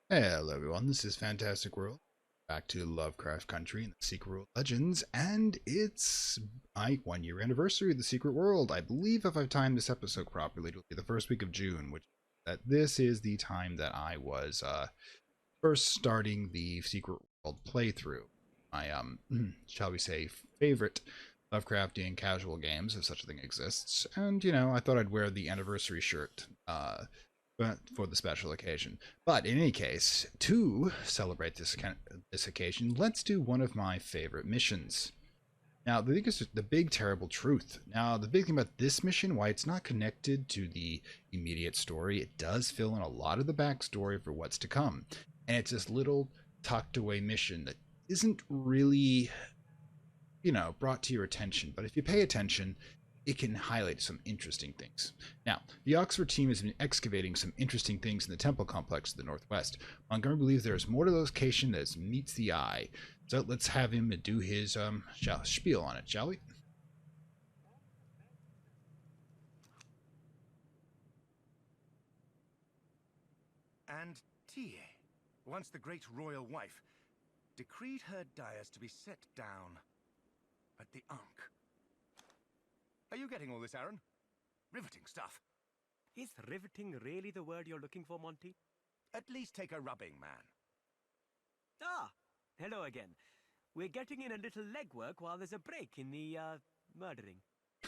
Hello everyone, this is Fantastic World, back to Lovecraft Country and the Secret World Legends, and it's my 1 year anniversary of the Secret World. I believe if I've timed this episode properly, it'll be the first week of June, which that this is the time that I was first starting the Secret World playthrough. My shall we say, favorite Lovecraftian casual games, if such a thing exists. And I thought I'd wear the anniversary shirt but for the special occasion. But in any case, to celebrate this occasion, let's do one of my favorite missions. Now, the thing is the big terrible truth. Now, the big thing about this mission, why it's not connected to the immediate story, it does fill in a lot of the backstory for what's to come. And it's this little tucked away mission that isn't really, brought to your attention. But if you pay attention, it can highlight some interesting things. Now, the Oxford team has been excavating some interesting things in the temple complex to the northwest. Montgomery believes there is more to the location than meets the eye. So let's have him do his spiel on it, shall we? And Tie, once the great royal wife, decreed her dyers to be set down at the Ankh. Are you getting all this, Arin? Riveting stuff. Is riveting really the word you're looking for, Monty? At least take a rubbing, man. Ah, hello again. We're getting in a little legwork while there's a break in the, murdering.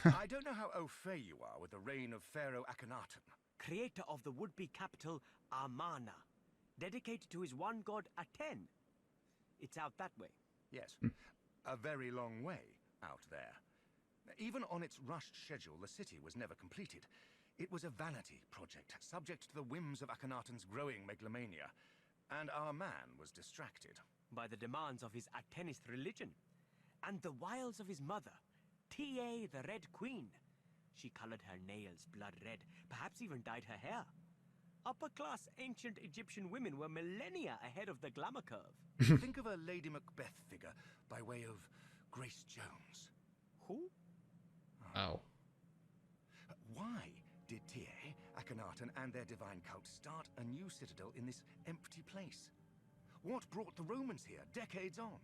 I don't know how au fait you are with the reign of Pharaoh Akhenaten. Creator of the would-be capital, Amarna. Dedicated to his one god, Aten. It's out that way. Yes, a very long way out there. Even on its rushed schedule, the city was never completed. It was a vanity project, subject to the whims of Akhenaten's growing megalomania. And our man was distracted. By the demands of his Atenist religion. And the wiles of his mother, Tie the Red Queen. She colored her nails blood red, perhaps even dyed her hair. Upper-class ancient Egyptian women were millennia ahead of the glamour curve. Think of a Lady Macbeth figure by way of Grace Jones. Who? Oh. Why did Tie, Akhenaten, and their divine cult start a new citadel in this empty place? What brought the Romans here decades on?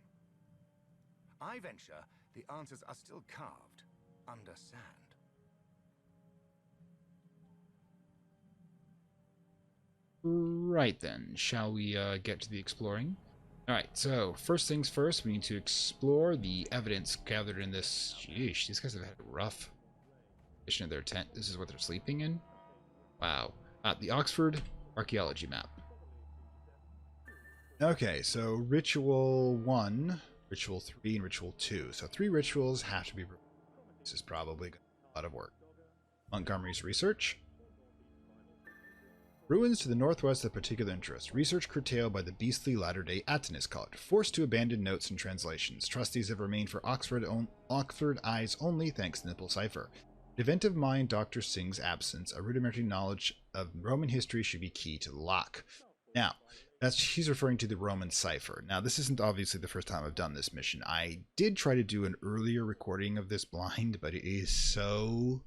I venture the answers are still carved under sand. Right then, shall we get to the exploring? Alright, so first things first, we need to explore the evidence gathered in this. Sheesh, these guys have had a rough condition of their tent. This is what they're sleeping in? Wow. The Oxford archaeology map. Okay, so Ritual 1, Ritual 3, and Ritual 2. So 3 rituals have to be. This is probably a lot of work. Montgomery's research. Ruins to the northwest of particular interest. Research curtailed by the beastly latter-day Atenist cult. Forced to abandon notes and translations. Trustees have remained for Oxford eyes only thanks to Nipple Cipher. Inventive mind Dr. Singh's absence. A rudimentary knowledge of Roman history should be key to the lock. Now, she's referring to the Roman cipher. Now, this isn't obviously the first time I've done this mission. I did try to do an earlier recording of this blind, but it is so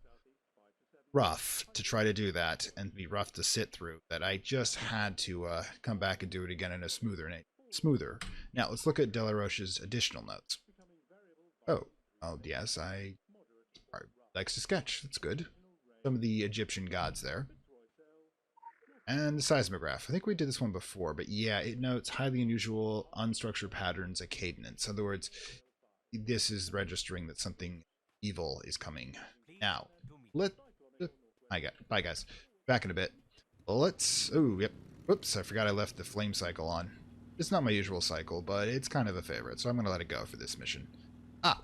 rough to try to do that and be rough to sit through that I just had to come back and do it again in a smoother. Now, let's look at De La Roche's additional notes. Oh, yes, I likes to sketch. That's good. Some of the Egyptian gods there. And the seismograph. I think we did this one before, but yeah, it notes highly unusual, unstructured patterns, a cadence. In other words, this is registering that something evil is coming. Now, bye guys. Back in a bit. Let's. Oh, yep. Whoops, I forgot I left the flame cycle on. It's not my usual cycle, but it's kind of a favorite, so I'm going to let it go for this mission.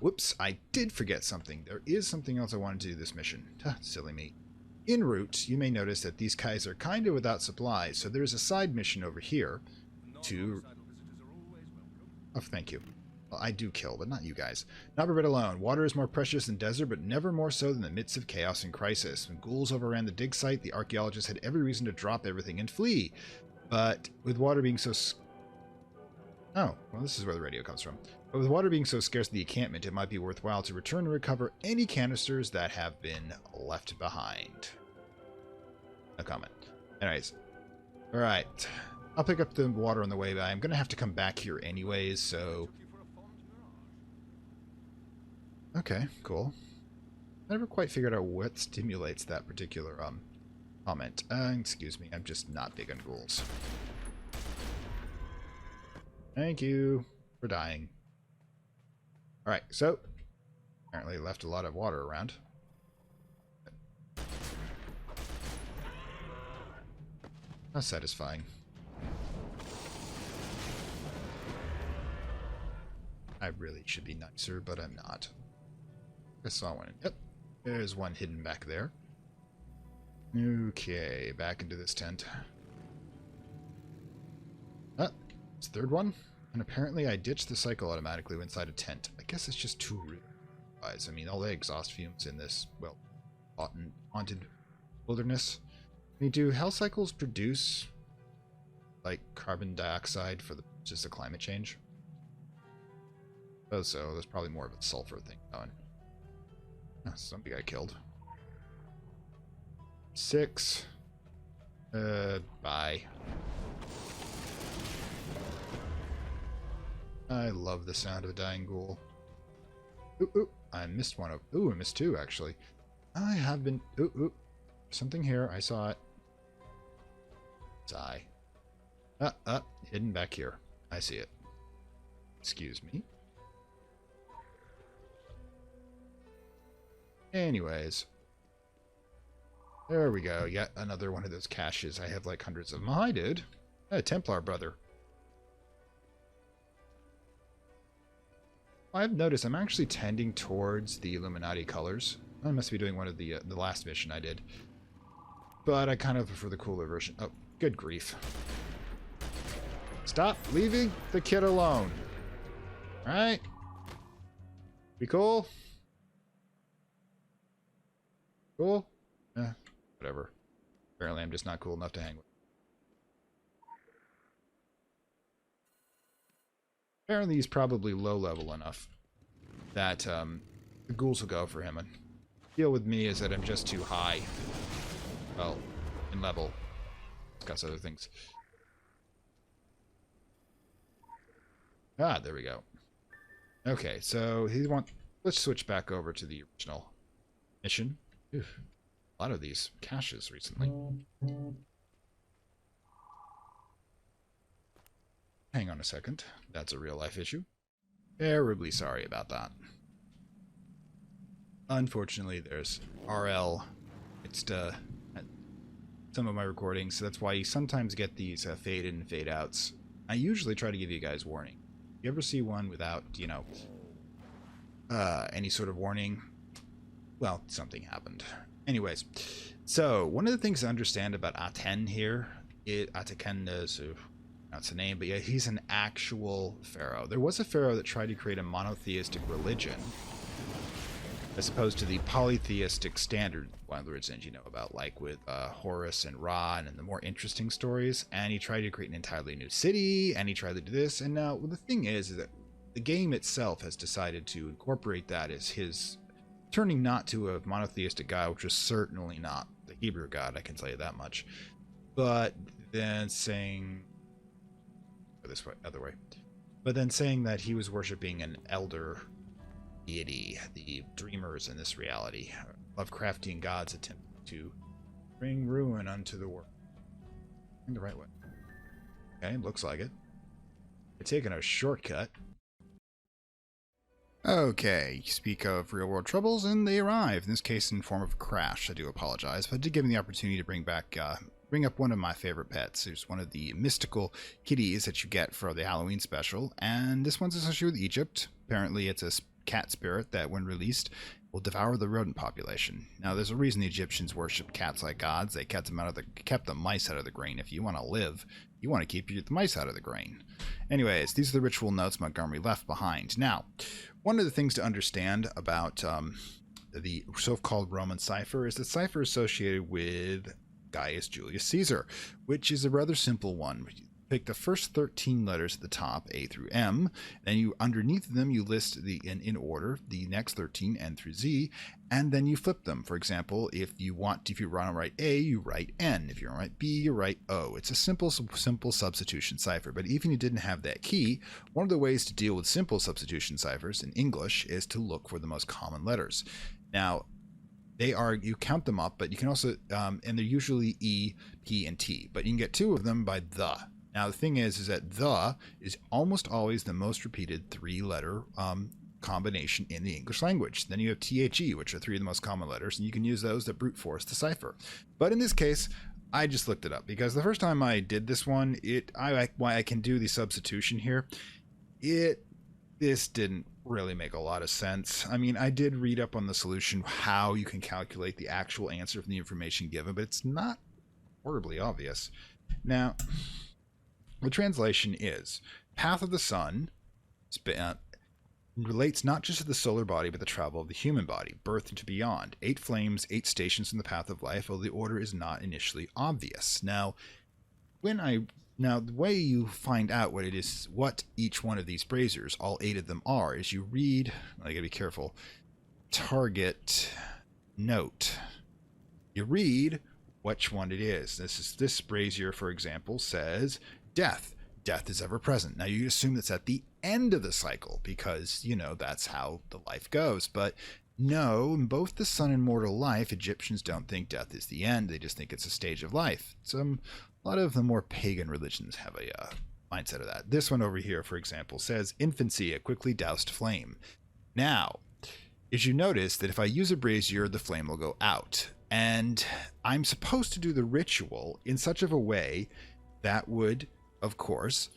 Whoops, I did forget something. There is something else I wanted to do this mission. Silly me. En route, you may notice that these guys are kind of without supplies, so there's a side mission over here to. Oh, thank you. Well, I do kill, but not you guys. Not for bread alone. Water is more precious than desert, but never more so than the midst of chaos and crisis. When ghouls overran the dig site, the archaeologists had every reason to drop everything and flee. But with water being so. Oh, well, this is where the radio comes from. But with water being so scarce in the encampment, it might be worthwhile to return and recover any canisters that have been left behind. No comment. Anyways. Alright. I'll pick up the water on the way by. I'm going to have to come back here anyways, so... Okay, cool. I never quite figured out what stimulates that particular comment. Excuse me, I'm just not big on ghouls. Thank you for dying. Alright, so apparently left a lot of water around. How satisfying. I really should be nicer, but I'm not. I saw one. Yep. There's one hidden back there. Okay, back into this tent. Ah, it's the third one. And apparently I ditched the cycle automatically inside a tent. I guess it's just too rude. I mean, all the exhaust fumes in this, well, haunted wilderness. I mean, do hell cycles produce, like, carbon dioxide for just the climate change? Oh, so there's probably more of a sulfur thing going. Oh, somebody got killed. 6. Bye. I love the sound of a dying ghoul. Ooh, ooh, I missed one of... Ooh, I missed 2, actually. I have been... Ooh, ooh. Something here. I saw it. Sigh. Hidden back here. I see it. Excuse me. Anyways. There we go. Yet another one of those caches. I have like hundreds of them. Hi, dude. Hey, Templar brother. I've noticed I'm actually tending towards the Illuminati colors. I must be doing one of the last mission I did. But I kind of prefer the cooler version. Oh, good grief. Stop leaving the kid alone. Alright? We cool? Cool? Whatever. Apparently I'm just not cool enough to hang with. Apparently he's probably low level enough that the ghouls will go for him. And the deal with me is that I'm just too high. Well, in level. Discuss other things. Ah, there we go. Okay, so let's switch back over to the original mission. Oof. A lot of these caches recently. Hang on a second. That's a real life issue. Terribly sorry about that. Unfortunately, there's RL. It's some of my recordings, so that's why you sometimes get these fade in and fade outs. I usually try to give you guys warning. If you ever see one without, you know, any sort of warning, well, something happened. Anyways, so one of the things to understand about Aten here, Ataken is that's the name, but yeah, he's an actual pharaoh. There was a pharaoh that tried to create a monotheistic religion, as opposed to the polytheistic standard religions you know about, like with Horus and Ra and the more interesting stories. And he tried to create an entirely new city, and he tried to do this. And now the thing is that the game itself has decided to incorporate that as his turning not to a monotheistic god, which is certainly not the Hebrew god, I can tell you that much. But then saying this way, other way. But then saying that he was worshiping an elder deity, the dreamers in this reality. Lovecraftian gods attempt to bring ruin unto the world. In the right way. Okay, looks like it. They're taking a shortcut. Okay, you speak of real-world troubles, and they arrive, in this case in form of a crash. I do apologize, but I did give me the opportunity to bring up one of my favorite pets. There's one of the mystical kitties that you get for the Halloween special, and this one's associated with Egypt. Apparently it's a cat spirit that, when released, will devour the rodent population. Now, there's a reason the Egyptians worshipped cats like gods. They kept the mice out of the grain. If you want to live, you want to keep the mice out of the grain. Anyways, these are the ritual notes Montgomery left behind. Now, one of the things to understand about the so-called Roman cipher is that cipher is associated with Gaius Julius Caesar, which is a rather simple one. pick the first 13 letters at the top, A through M, and you underneath them you list in order the next 13, N through Z, and then you flip them. For example, if you want to write A, you write N. If you want to write B, you write O. It's a simple substitution cipher. But even if you didn't have that key, one of the ways to deal with simple substitution ciphers in English is to look for the most common letters. Now, you count them up, but you can also, and they're usually E, P, and T, but you can get two of them by the. Now, the thing is that the is almost always the most repeated three-letter combination in the English language. Then you have THE, which are three of the most common letters, and you can use those to brute force the cipher. But in this case, I just looked it up, because the first time I did this one, why I can do the substitution here, this didn't really make a lot of sense. I mean, I did read up on the solution, how you can calculate the actual answer from the information given, but it's not horribly obvious. Now, the translation is, path of the sun relates not just to the solar body, but the travel of the human body, birth into beyond. 8 flames, 8 stations in the path of life, although the order is not initially obvious. Now, the way you find out what each one of these braziers, all 8 of them are, is you read, I gotta be careful, target note. You read which one it is. This brazier, for example, says death. Death is ever present. Now you assume that's at the end of the cycle because, that's how the life goes. But no, in both the sun and mortal life, Egyptians don't think death is the end. They just think it's a stage of life. A lot of the more pagan religions have a mindset of that. This one over here, for example, says infancy, a quickly doused flame. Now, as you notice that if I use a brazier, the flame will go out. And I'm supposed to do the ritual in such of a way that would, of course,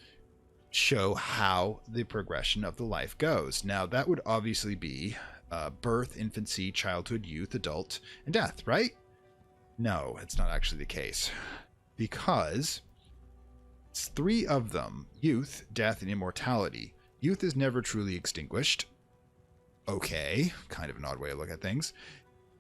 show how the progression of the life goes. Now, that would obviously be birth, infancy, childhood, youth, adult, and death, right? No, it's not actually the case. Because it's 3 of them, youth, death, and immortality. Youth is never truly extinguished. Okay, kind of an odd way to look at things.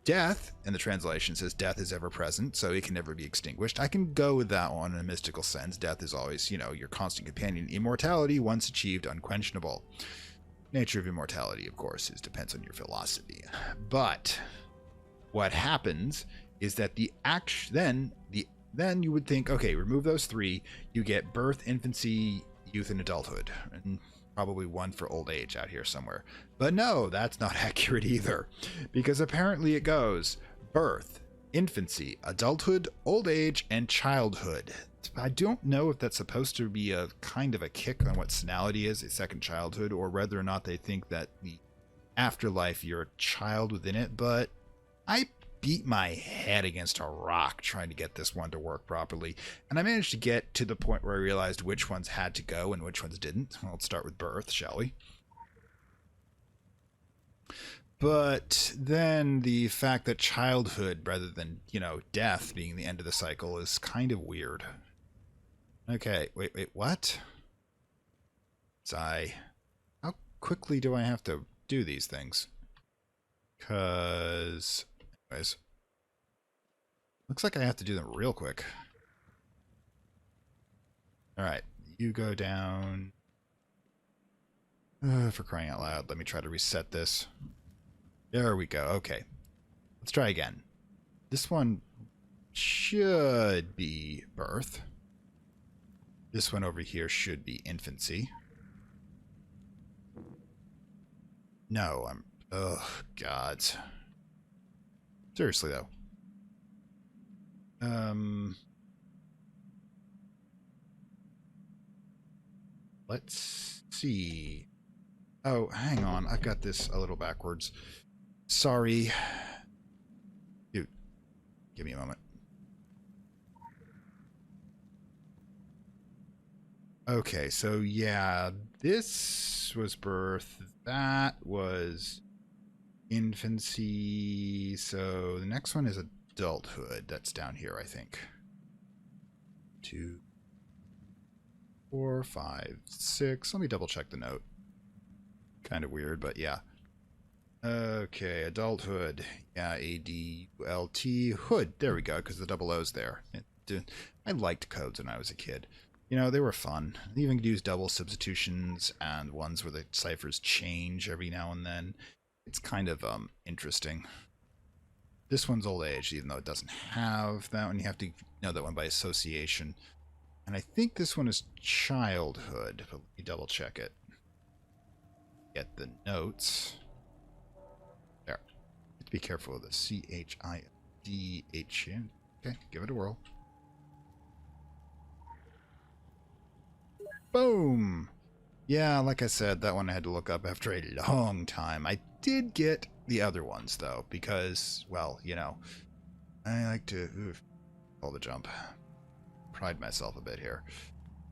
Death, and the translation says death is ever present, so it can never be extinguished. I can go with that one in a mystical sense. Death is always, your constant companion. Immortality, once achieved, unquenchable. Nature of immortality, of course, depends on your philosophy. But what happens is that then you would think, okay, remove those 3, you get birth, infancy, youth, and adulthood. And probably 1 for old age out here somewhere. But no, that's not accurate either. Because apparently it goes birth, infancy, adulthood, old age, and childhood. I don't know if that's supposed to be a kind of a kick on what senility is, a second childhood, or whether or not they think that the afterlife, you're a child within it, but I beat my head against a rock trying to get this one to work properly, and I managed to get to the point where I realized which ones had to go and which ones didn't. Well, let's start with birth, shall we? But then the fact that childhood rather than, death being the end of the cycle is kind of weird. Okay, wait, what? Sigh. How quickly do I have to do these things? Because... anyways. Looks like I have to do them real quick. Alright, you go down. For crying out loud, let me try to reset this. There we go, okay. Let's try again. This one should be birth. This one over here should be infancy. No, ugh, gods. Seriously, though. Let's see. Oh, hang on. I've got this a little backwards. Sorry. Dude, give me a moment. Okay, so yeah, this was birth. That was infancy. So the next one is adulthood. That's down here, I think. 2, 4, 5, 6. Let me double check the note. Kind of weird, but yeah. Okay, adulthood. Yeah, A-D-U-L-T. Hood. There we go, because the double O's there. I liked codes when I was a kid. You know, they were fun. They even could use double substitutions and ones where the ciphers change every now and then. It's kind of interesting. This one's old age, even though it doesn't have that one. You have to know that one by association. And I think this one is childhood, but let me double check it. Get the notes. There. You have to be careful with the CHIDH. Okay, give it a whirl. Boom! Yeah, like I said, that one I had to look up after a long time. I did get the other ones, though, because, well, you know, I like to pull the jump. Pride myself a bit here.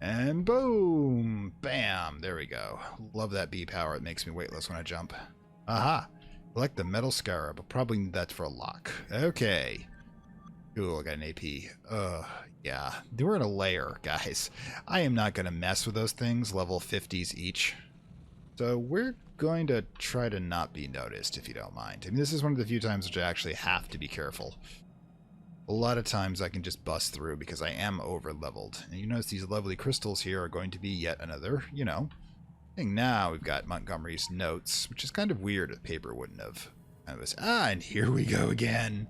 And boom! Bam! There we go. Love that B power. It makes me weightless when I jump. Aha! Collect the metal scarab. I'll probably need that for a lock. Okay. Cool, I got an AP. Yeah. We're in a layer, guys. I am not going to mess with those things. Level 50s each. So we're going to try to not be noticed, if you don't mind. I mean, this is one of the few times which I actually have to be careful. A lot of times I can just bust through because I am over-leveled. And you notice these lovely crystals here are going to be yet another, you know, thing. Now we've got Montgomery's notes, which is kind of weird if paper wouldn't have. And here we go again.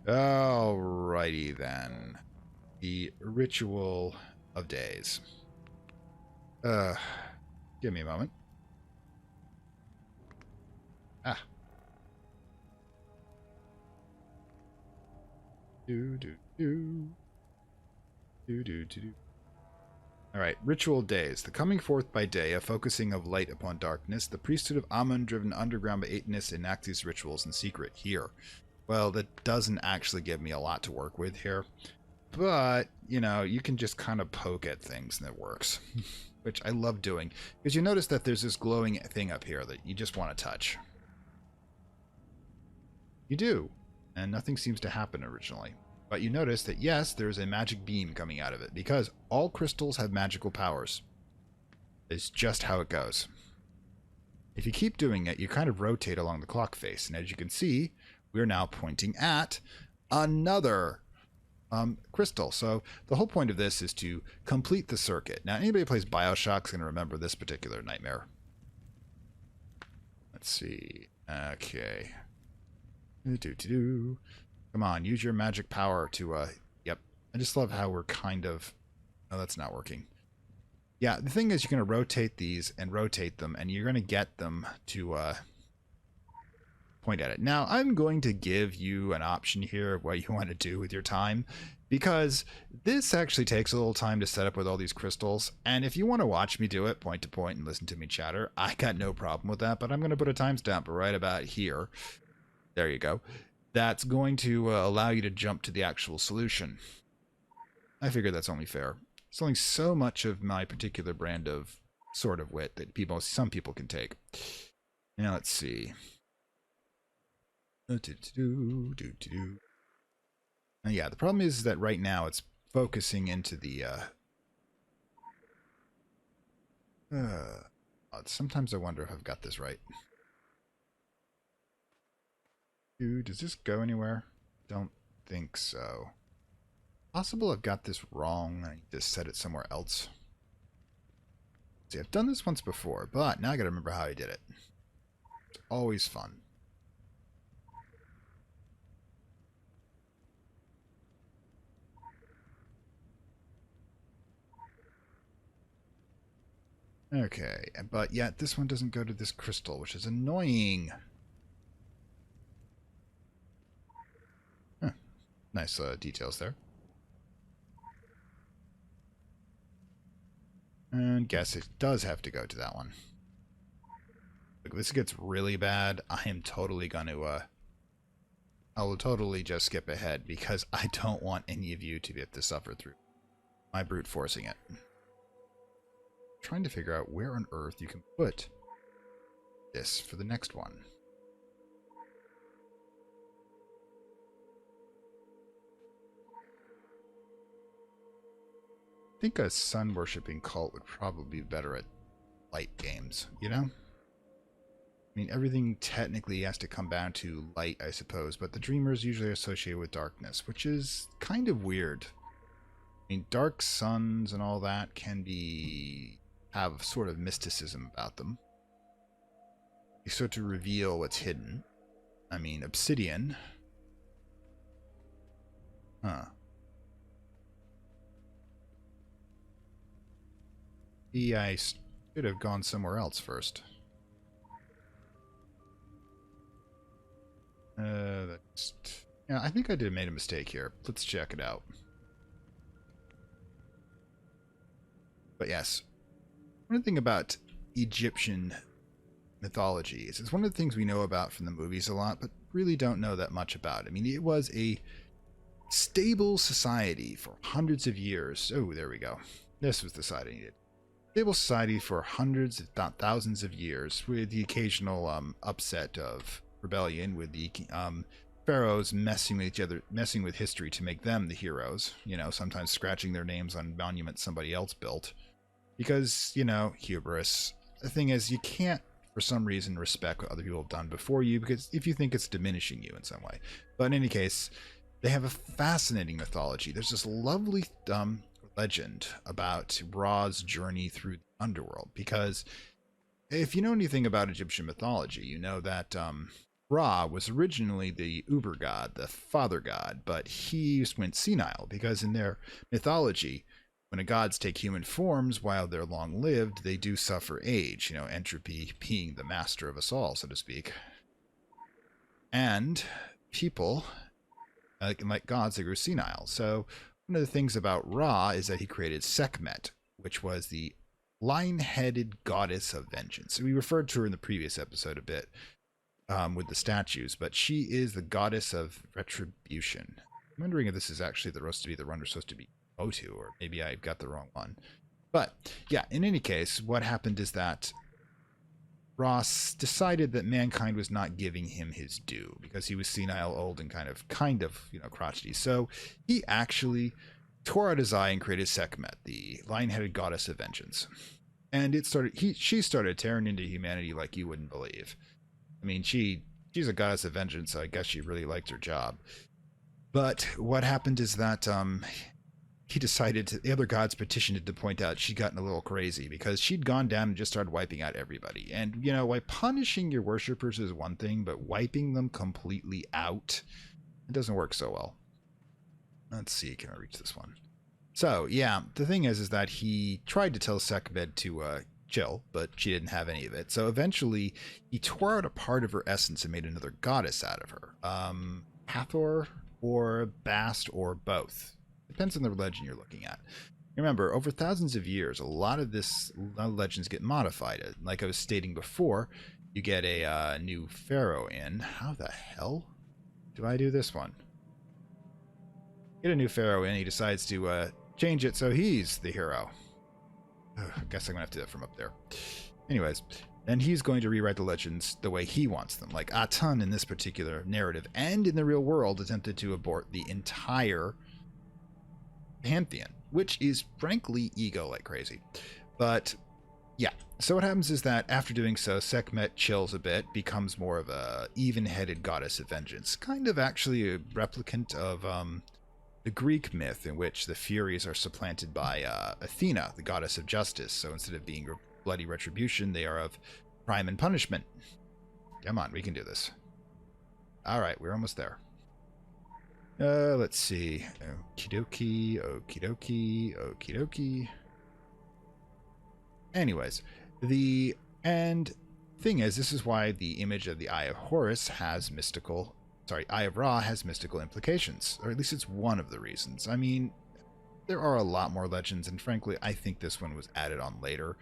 Alrighty then. The Ritual of Days. Give me a moment. Alright, Ritual Days. The coming forth by day, a focusing of light upon darkness. The priesthood of Amun, driven underground by Athenists, enact these rituals in secret here. Well, that doesn't actually give me a lot to work with here. But, you know, you can just kind of poke at things and it works. Which I love doing. Because you notice that there's this glowing thing up here that you just want to touch. You do. And nothing seems to happen originally. But you notice that, yes, there's a magic beam coming out of it. Because all crystals have magical powers. It's just how it goes. If you keep doing it, you kind of rotate along the clock face. And as you can see, we're now pointing at another crystal. So the whole point of this is to complete the circuit. Now, anybody who plays Bioshock is going to remember this particular nightmare. Let's see. Okay. Come on, use your magic power to, yep. I just love how we're kind of... Oh, that's not working. Yeah, the thing is you're going to rotate these and rotate them, and you're going to get them to, point at it. Now, I'm going to give you an option here of what you want to do with your time, because this actually takes a little time to set up with all these crystals, and if you want to watch me do it point to point and listen to me chatter, I got no problem with that, but I'm going to put a timestamp right about here. There you go. That's going to allow you to jump to the actual solution. I figure that's only fair. It's only so much of my particular brand of sort of wit that some people can take. Now, let's see. Yeah, the problem is that right now it's focusing into the sometimes I wonder if I've got this right. Does this go anywhere? Don't think so. Possible I've got this wrong. I need to set it somewhere else. See, I've done this once before, but now I gotta remember how I did it. It's always fun. Okay, but yet this one doesn't go to this crystal, which is annoying. Huh. Nice details there. And guess it does have to go to that one. If this gets really bad, I am totally going to, I will totally just skip ahead because I don't want any of you to have to suffer through my brute forcing it. Trying to figure out where on earth you can put this for the next one. I think a sun-worshipping cult would probably be better at light games, you know? I mean, everything technically has to come down to light, I suppose, but the dreamers usually are associated with darkness, which is kind of weird. mean, dark suns and all that can have sort of mysticism about them. You start to reveal what's hidden. I mean, obsidian. Huh. I should have gone somewhere else first. Yeah, I think I made a mistake here. Let's check it out. But yes, one thing about Egyptian mythology is it's one of the things we know about from the movies a lot, but really don't know that much about. I mean, it was a stable society for hundreds of years. Oh, there we go. This was the side I needed. Stable society for hundreds, if not thousands of years, with the occasional upset of rebellion, with the pharaohs messing with each other, messing with history to make them the heroes. You know, sometimes scratching their names on monuments somebody else built. Because, you know, hubris. The thing is, you can't, for some reason, respect what other people have done before you, because if you think it's diminishing you in some way. But in any case, they have a fascinating mythology. There's this lovely legend about Ra's journey through the underworld, because if you know anything about Egyptian mythology, you know that Ra was originally the uber god, the father god, but he went senile because in their mythology, when the gods take human forms while they're long lived, they do suffer age, you know, entropy being the master of us all, so to speak. And people, like gods, they grew senile. So one of the things about Ra is that he created Sekhmet, which was the lion-headed goddess of vengeance. We referred to her in the previous episode a bit with the statues, but she is the goddess of retribution. I'm wondering if this is actually the one we're supposed to be to, or maybe I got the wrong one. But yeah, in any case, what happened is that Ross decided that mankind was not giving him his due because he was senile, old, and kind of, you know, crotchety. So he actually tore out his eye and created Sekhmet, the lion-headed goddess of vengeance. And she started tearing into humanity like you wouldn't believe. I mean, she's a goddess of vengeance, so I guess she really liked her job. But what happened is that he decided the other gods petitioned to point out she'd gotten a little crazy because she'd gone down and just started wiping out everybody. And, you know, why punishing your worshippers is one thing, but wiping them completely out, it doesn't work so well. Let's see, can I reach this one? So, yeah, the thing is that he tried to tell Sekhmet to chill, but she didn't have any of it. So eventually, he tore out a part of her essence and made another goddess out of her. Hathor or Bast or both. Depends on the legend you're looking at. Remember, over thousands of years, a lot of legends get modified. Like I was stating before, you get a new pharaoh in. How the hell do I do this one? Get a new pharaoh in. He decides to change it so he's the hero. I guess I'm going to have to do that from up there. Anyways, and he's going to rewrite the legends the way he wants them. Like Aten in this particular narrative and in the real world attempted to abort the entire pantheon, which is frankly ego like crazy. But yeah, so what happens is that after doing so, Sekhmet chills a bit, becomes more of a even-headed goddess of vengeance, kind of actually a replicant of the Greek myth in which the Furies are supplanted by Athena, the goddess of justice. So instead of being bloody retribution, they are of crime and punishment. Come on, we can do this. All right, we're almost there. Let's see. Okie dokie, okie dokie, okie dokie. Anyways, the thing is, this is why the image of the Eye of Horus has Eye of Ra has mystical implications, or at least it's one of the reasons. I mean, there are a lot more legends, and frankly, I think this one was added on later.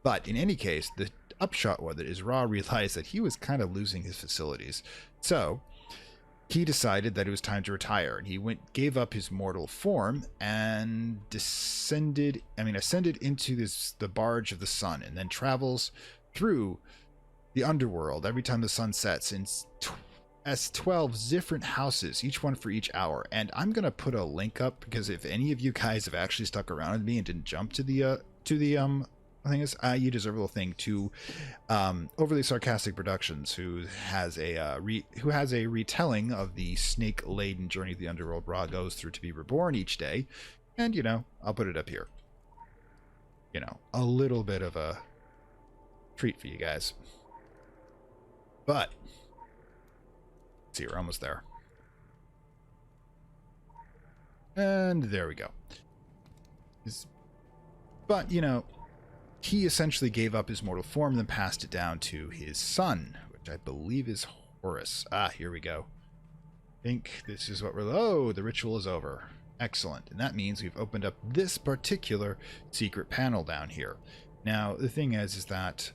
But in any case, the upshot with it is Ra realized that he was kind of losing his facilities. So he decided that it was time to retire, and he gave up his mortal form and ascended into the barge of the sun, and then travels through the underworld every time the sun sets in 12 different houses, each one for each hour. And I'm gonna put a link up because if any of you guys have actually stuck around with me and didn't jump to the thing is, you deserve a little thing to Overly Sarcastic Productions, who has a retelling of the snake-laden journey the underworld Ra goes through to be reborn each day, And, I'll put it up here. A little bit of a treat for you guys. But, see, we're almost there. And there we go. But, he essentially gave up his mortal form and then passed it down to his son, which I believe is Horus. Ah, here we go. I think this is what we're... Oh, the ritual is over. Excellent. And that means we've opened up this particular secret panel down here. Now, the thing is that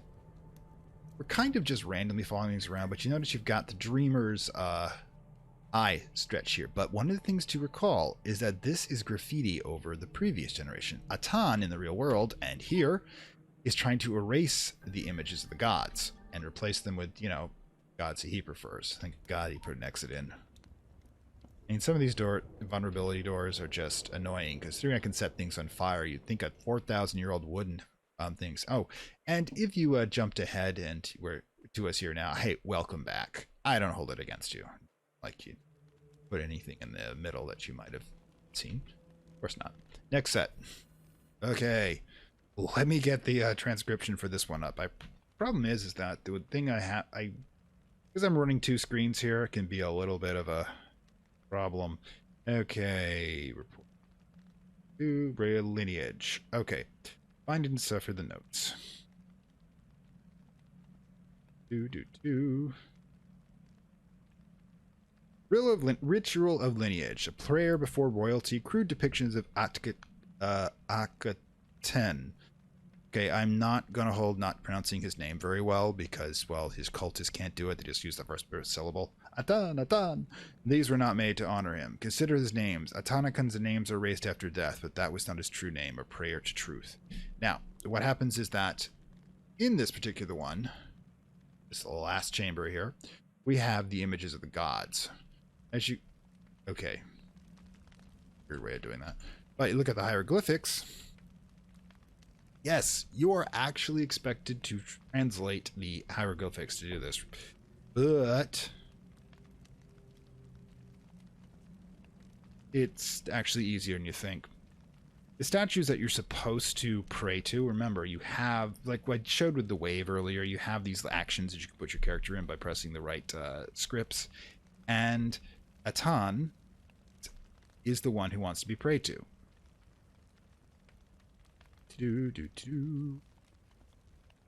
we're kind of just randomly following things around, but you notice you've got the Dreamer's eye stretch here. But one of the things to recall is that this is graffiti over the previous generation. Atan in the real world, and here, is trying to erase the images of the gods and replace them with, gods he prefers. Thank God he put an exit in. And some of these vulnerability doors are just annoying, because I can set things on fire. You'd think a 4,000-year-old wooden things. Oh, and if you jumped ahead and were to us here now, hey, welcome back. I don't hold it against you. Like you put anything in the middle that you might have seen. Of course not. Next set. Okay. Let me get the transcription for this one up. Problem is that the thing because I'm running two screens here, it can be a little bit of a problem. Okay. Report to lineage. Okay. Find and suffer the notes. Ritual of lineage. A prayer before royalty. Crude depictions of Akaten. Okay, I'm not going to hold not pronouncing his name very well because, well, his cultists can't do it. They just use the first syllable. Atan, Atan. These were not made to honor him. Consider his names. Atanakan's names are raised after death, but that was not his true name, a prayer to truth. Now, what happens is that in this particular one, this last chamber here, we have the images of the gods. Okay. Weird way of doing that. But you look at the hieroglyphics. Yes, you are actually expected to translate the hieroglyphics to do this. But it's actually easier than you think. The statues that you're supposed to pray to, remember, you have, like what I showed with the wave earlier, you have these actions that you can put your character in by pressing the right scripts. And Atan is the one who wants to be prayed to.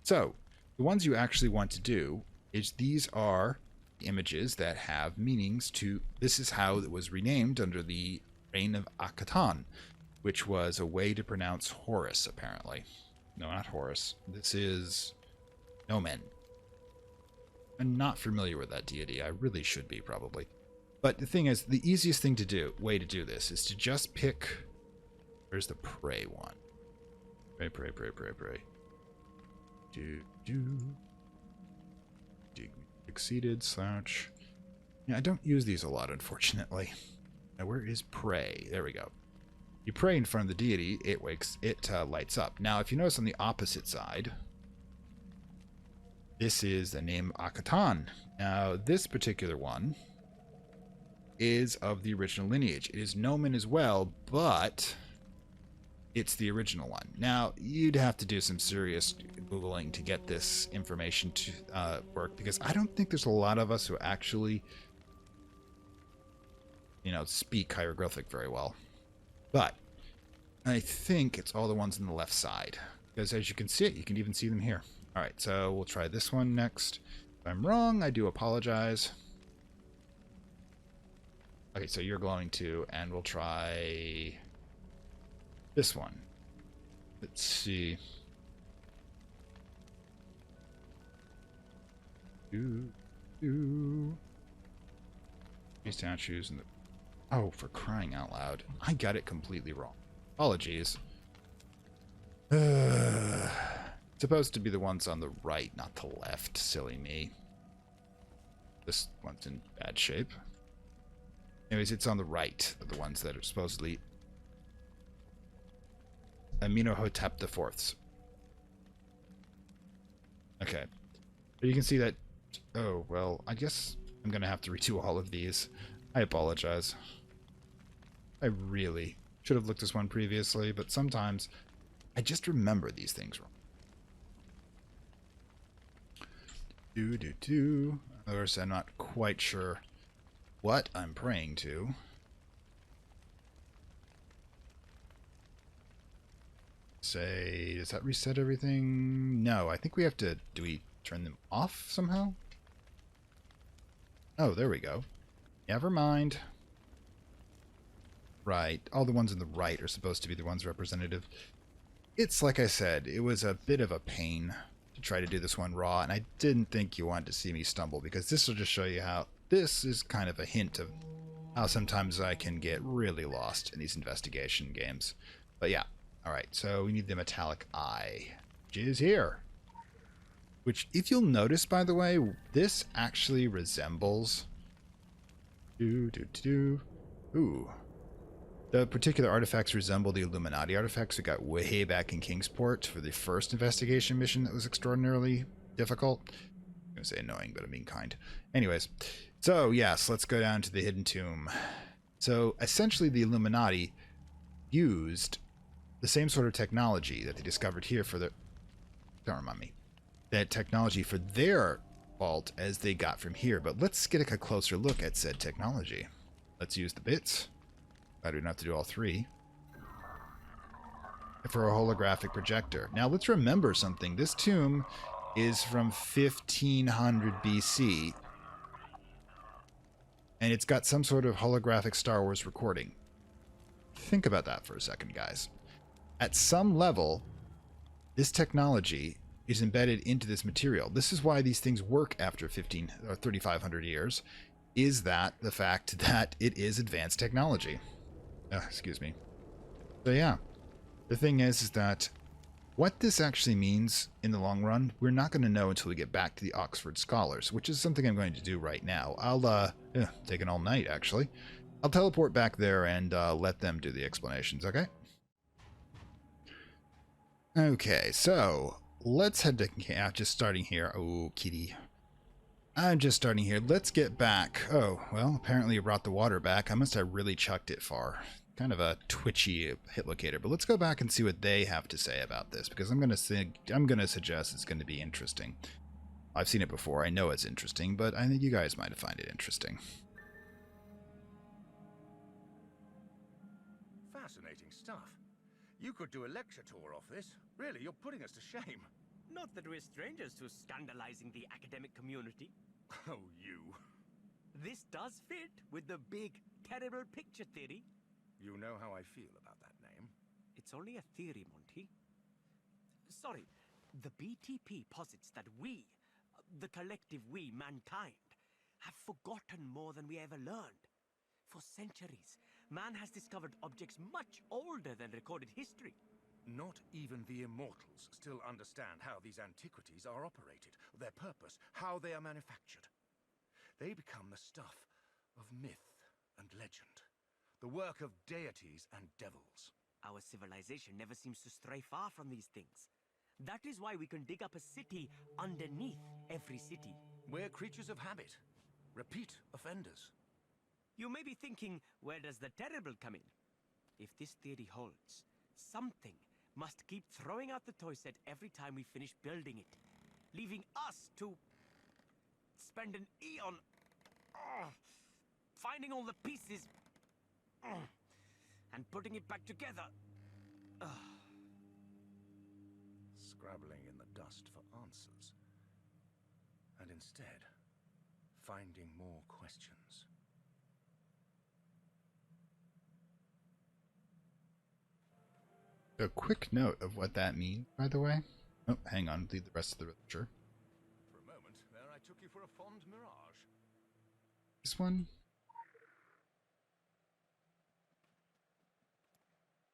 So, the ones you actually want to do is these are images that have meanings to... This is how it was renamed under the reign of Akhenaten, which was a way to pronounce Horus, apparently. No, not Horus. This is Nomen. I'm not familiar with that deity. I really should be, probably. But the thing is, the easiest way to do this is to just pick... Where's the pray one? Pray. Exceeded / Yeah, I don't use these a lot, unfortunately. Now, where is pray? There we go. You pray in front of the deity, it lights up. Now, if you notice on the opposite side, this is the name Akhenaten. Now, this particular one is of the original lineage. It is Nomen as well, but it's the original one. Now, you'd have to do some serious Googling to get this information to work, because I don't think there's a lot of us who actually, speak hieroglyphic very well. But I think it's all the ones on the left side, because as you can see it, you can even see them here. All right, so we'll try this one next. If I'm wrong, I do apologize. Okay, so you're glowing too, and we'll try this one. Let's see. These statues and the... Oh, for crying out loud. I got it completely wrong. Apologies. Supposed to be the ones on the right, not the left. Silly me. This one's in bad shape. Anyways, it's on the right of the ones that are supposedly Amenhotep IV. Okay. But you can see that... Oh, well, I guess I'm going to have to redo all of these. I apologize. I really Should have looked this one previously, but sometimes I just remember these things wrong. Of course, I'm not quite sure what I'm praying to. Say, does that reset everything? No, I think we have to... Do we turn them off somehow? Oh, there we go. Never mind. Right. All the ones on the right are supposed to be the ones representative. It's like I said, it was a bit of a pain to try to do this one raw, and I didn't think you wanted to see me stumble, because this will just show you how... This is kind of a hint of how sometimes I can get really lost in these investigation games. But yeah. Alright, so we need the metallic eye, which is here. Which, if you'll notice, by the way, this actually resembles... Ooh. The particular artifacts resemble the Illuminati artifacts we got way back in Kingsport for the first investigation mission that was extraordinarily difficult. I'm going to say annoying, but I mean kind. Anyways, so yes, let's go down to the Hidden Tomb. So, essentially the Illuminati used the same sort of technology that they discovered here for the... Don't remind me. That technology for their vault as they got from here. But let's get a closer look at said technology. Let's use the bits. I don't have to do all three. For a holographic projector. Now let's remember something. This tomb is from 1500 BC. And it's got some sort of holographic Star Wars recording. Think about that for a second, guys. At some level, this technology is embedded into this material. This is why these things work after 15 or 3,500 years. Is that the fact that it is advanced technology? Excuse me. So yeah, the thing is that what this actually means in the long run, we're not going to know until we get back to the Oxford Scholars, which is something I'm going to do right now. I'll take an all night actually. I'll teleport back there and let them do the explanations. Okay. Okay, so let's head to just starting here. Oh, kitty. I'm just starting here. Let's get back. Oh, well, apparently it brought the water back. I must have really chucked it far. Kind of a twitchy hit locator. But let's go back and see what they have to say about this, because I'm going to suggest it's going to be interesting. I've seen it before. I know it's interesting, but I think you guys might find it interesting. Fascinating stuff. You could do a lecture tour off this. Really, you're putting us to shame. Not that we're strangers to scandalizing the academic community. Oh, you. This does fit with the big, terrible picture theory. You know how I feel about that name. It's only a theory, Monty. Sorry, the BTP posits that we, the collective we, mankind, have forgotten more than we ever learned. For centuries, man has discovered objects much older than recorded history. Not even the immortals still understand how these antiquities are operated, their purpose, how they are manufactured. They become the stuff of myth and legend, the work of deities and devils. Our civilization never seems to stray far from these things. That is why we can dig up a city underneath every city. We're creatures of habit, repeat offenders. You may be thinking, where does the terrible come in? If this theory holds, something must keep throwing out the toy set every time we finish building it, leaving us to spend an eon finding all the pieces and putting it back together. Scrabbling in the dust for answers, and instead finding more questions. A quick note of what that means, by the way. Oh, hang on, leave the rest of the literature. For a moment there I took you for a fond mirage. This one?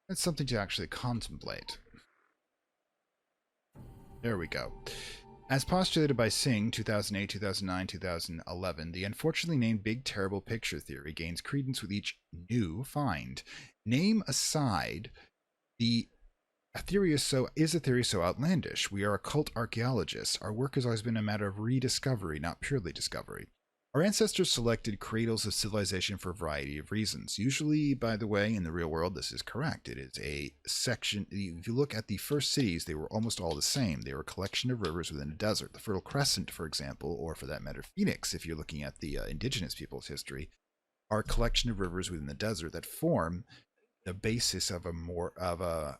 That's something to actually contemplate. There we go. As postulated by Singh, 2008, 2009, 2011, the unfortunately named Big Terrible Picture theory gains credence with each new find. Name aside, a theory is a theory so outlandish. We are occult archaeologists. Our work has always been a matter of rediscovery, not purely discovery. Our ancestors selected cradles of civilization for a variety of reasons. Usually, by the way, in the real world, this is correct. It is a section. If you look at the first cities, they were almost all the same. They were a collection of rivers within a desert. The Fertile Crescent, for example, or for that matter, Phoenix, if you're looking at the indigenous people's history, are a collection of rivers within the desert that form the basis of a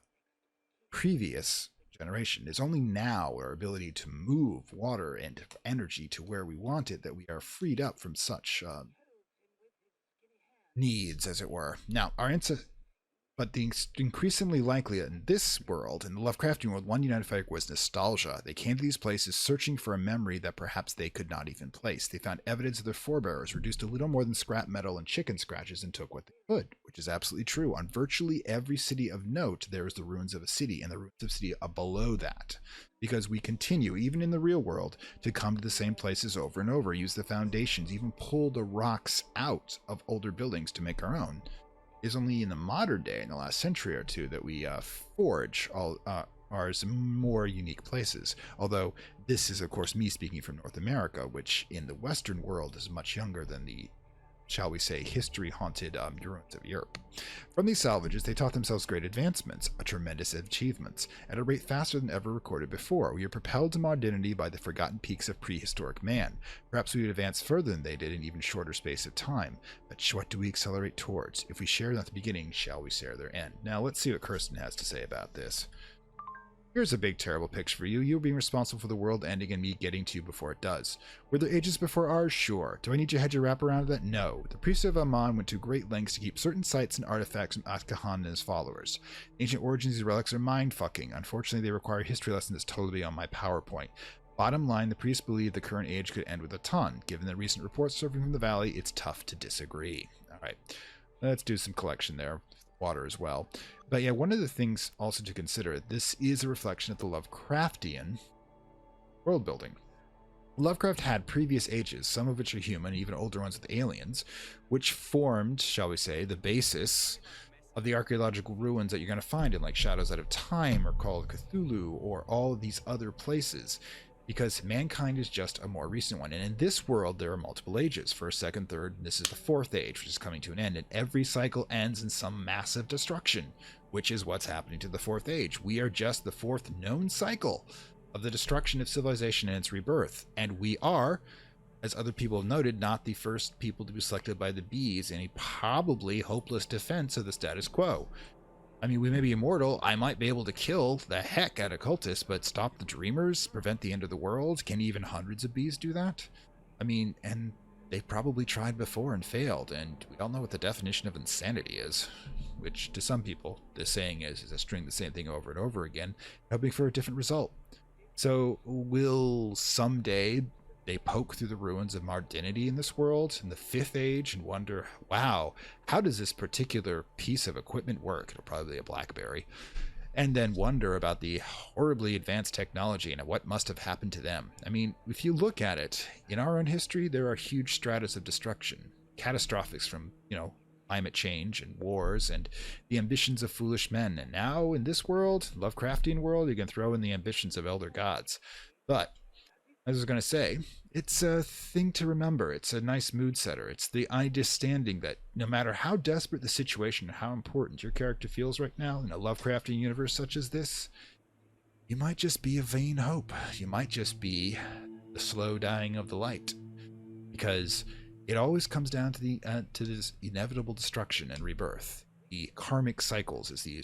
previous generation. It's only now our ability to move water and energy to where we want it that we are freed up from such needs, as it were. Now, our ancestors. But the increasingly likely in this world, in the Lovecraftian world, one united factor was nostalgia. They came to these places searching for a memory that perhaps they could not even place. They found evidence of their forebears, reduced to little more than scrap metal and chicken scratches, and took what they could, which is absolutely true. On virtually every city of note, there is the ruins of a city, and the ruins of a city are below that. Because we continue, even in the real world, to come to the same places over and over, use the foundations, even pull the rocks out of older buildings to make our own. Is only in the modern day, in the last century or two, that we forge all ours more unique places. Although this is, of course, me speaking from North America, which in the Western world is much younger than the, shall we say, history-haunted ruins of Europe. From these salvages, they taught themselves great advancements, tremendous achievements, at a rate faster than ever recorded before. We are propelled to modernity by the forgotten peaks of prehistoric man. Perhaps we would advance further than they did in even shorter space of time. But what do we accelerate towards? If we share at the beginning, shall we share their end? Now, let's see what Kirsten has to say about this. Here's a big, terrible picture for you. You being responsible for the world ending and me getting to you before it does. Were there ages before ours? Sure. Do I need to hedge your wrap around that? No. The priest of Amon went to great lengths to keep certain sites and artifacts from Akhahan and his followers. Ancient origins of these relics are mind-fucking. Unfortunately, they require a history lesson that's totally beyond my PowerPoint. Bottom line, the priests believe the current age could end with a ton. Given the recent reports surfing from the valley, it's tough to disagree. All right. Let's do some collection there. Water as well. But yeah, one of the things also to consider, this is a reflection of the Lovecraftian world building. Lovecraft had previous ages, some of which are human, even older ones with aliens, which formed, shall we say, the basis of the archaeological ruins that you're going to find in like Shadows Out of Time or Call of Cthulhu or all of these other places. Because mankind is just a more recent one. And in this world, there are multiple ages. First, second, third, and this is the fourth age, which is coming to an end. And every cycle ends in some massive destruction, which is what's happening to the fourth age. We are just the fourth known cycle of the destruction of civilization and its rebirth. And we are, as other people have noted, not the first people to be selected by the bees in a probably hopeless defense of the status quo. I mean, we may be immortal. I might be able to kill the heck out of cultists, but stop the dreamers, prevent the end of the world. Can even hundreds of bees do that? I mean, and they've probably tried before and failed, and we all know what the definition of insanity is, which to some people, the saying is to string the same thing over and over again, hoping for a different result. So will someday they poke through the ruins of modernity in this world, in the fifth age, and wonder, wow, how does this particular piece of equipment work? It'll probably be a BlackBerry. And then wonder about the horribly advanced technology and what must have happened to them. I mean, if you look at it, in our own history, there are huge stratas of destruction, catastrophics from, climate change and wars and the ambitions of foolish men. And now in this world, Lovecraftian world, you can throw in the ambitions of elder gods. But as I was going to say, it's a thing to remember. It's a nice mood setter. It's the understanding that no matter how desperate the situation and how important your character feels right now in a Lovecraftian universe such as this, you might just be a vain hope. You might just be the slow dying of the light. Because it always comes down to to this inevitable destruction and rebirth. The karmic cycles, as the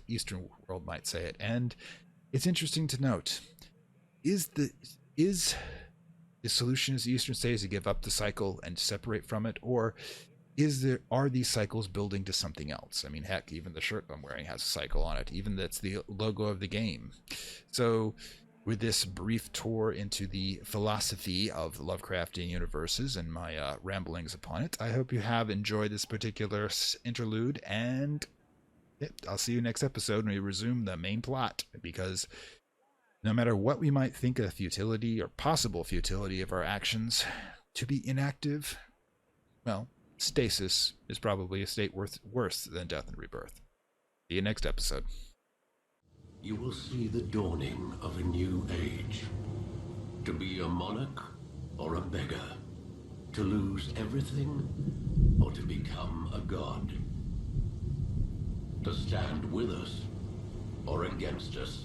Eastern world might say it. And it's interesting to note, is the solution, as the Eastern says, to give up the cycle and separate from it, or are these cycles building to something else? I mean, heck, even the shirt I'm wearing has a cycle on it. Even that's the logo of the game. So with this brief tour into the philosophy of Lovecraftian universes and my ramblings upon it, I hope you have enjoyed this particular interlude, and I'll see you next episode when we resume the main plot, because no matter what we might think of the futility or possible futility of our actions, to be inactive, well, stasis is probably a state worse than death and rebirth. See you next episode. You will see the dawning of a new age. To be a monarch or a beggar. To lose everything, or to become a god? To stand with us, or against us?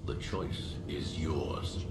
The choice is yours.